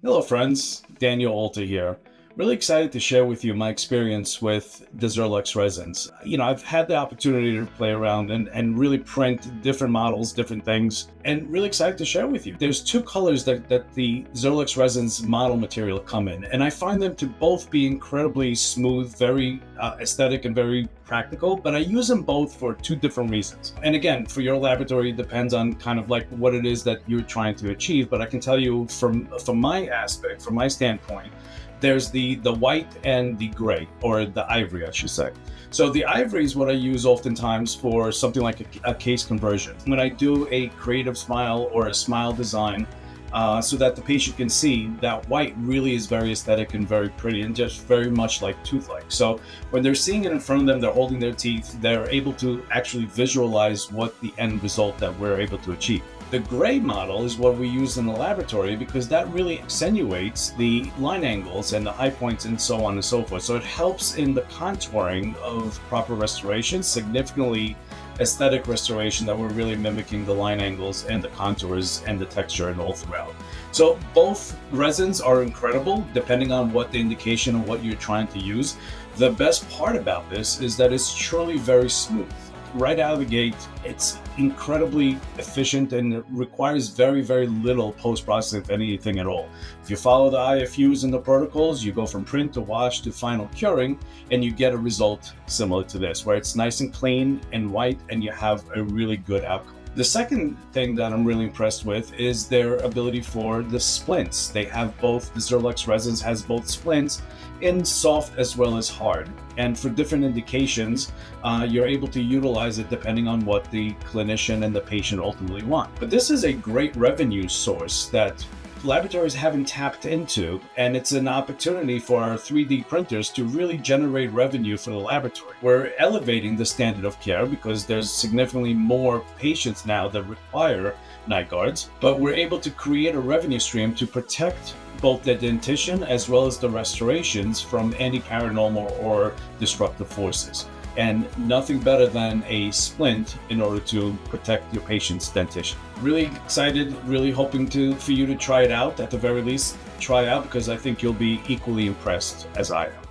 Hello friends, Daniel Alter here. Really excited to share with you my experience with the Zirlux resins. I've had the opportunity to play around and really print different models, different things, and really excited to share with you. There's two colors that the Zirlux resins model material come in, and I find them to both be incredibly smooth, very aesthetic and very practical, but I use them both for two different reasons. And again, for your laboratory, it depends on kind of like what it is that you're trying to achieve, but I can tell you from my aspect, from my standpoint, there's the white and the gray, or the ivory, I should say. So the ivory is what I use oftentimes for something like a case conversion. When I do a creative smile or a smile design, so that the patient can see that white really is very aesthetic and very pretty and just very much like tooth-like. So when they're seeing it in front of them, they're holding their teeth, they're able to actually visualize what the end result that we're able to achieve. The gray model is what we use in the laboratory because that really accentuates the line angles and the high points and so on and so forth. So it helps in the contouring of proper restoration, significantly aesthetic restoration that we're really mimicking the line angles and the contours and the texture and all throughout. So both resins are incredible depending on what the indication and what you're trying to use. The best part about this is that it's truly very smooth. Right out of the gate, it's incredibly efficient and it requires very, very little post-processing, if anything at all. If you follow the IFUs and the protocols, you go from print to wash to final curing, and you get a result similar to this, where it's nice and clean and white, and you have a really good outcome. The second thing that I'm really impressed with is their ability for the splints. They have both, the Zirlux resins has both splints in soft as well as hard. And for different indications, you're able to utilize it depending on what the clinician and the patient ultimately want. But this is a great revenue source that laboratories haven't tapped into, and it's an opportunity for our 3D printers to really generate revenue for the laboratory. We're elevating the standard of care because there's significantly more patients now that require night guards, but we're able to create a revenue stream to protect both the dentition as well as the restorations from any paranormal or destructive forces. And nothing better than a splint in order to protect your patient's dentition. Really excited, really hoping for you to try it out, at the very least, try it out, because I think you'll be equally impressed as I am.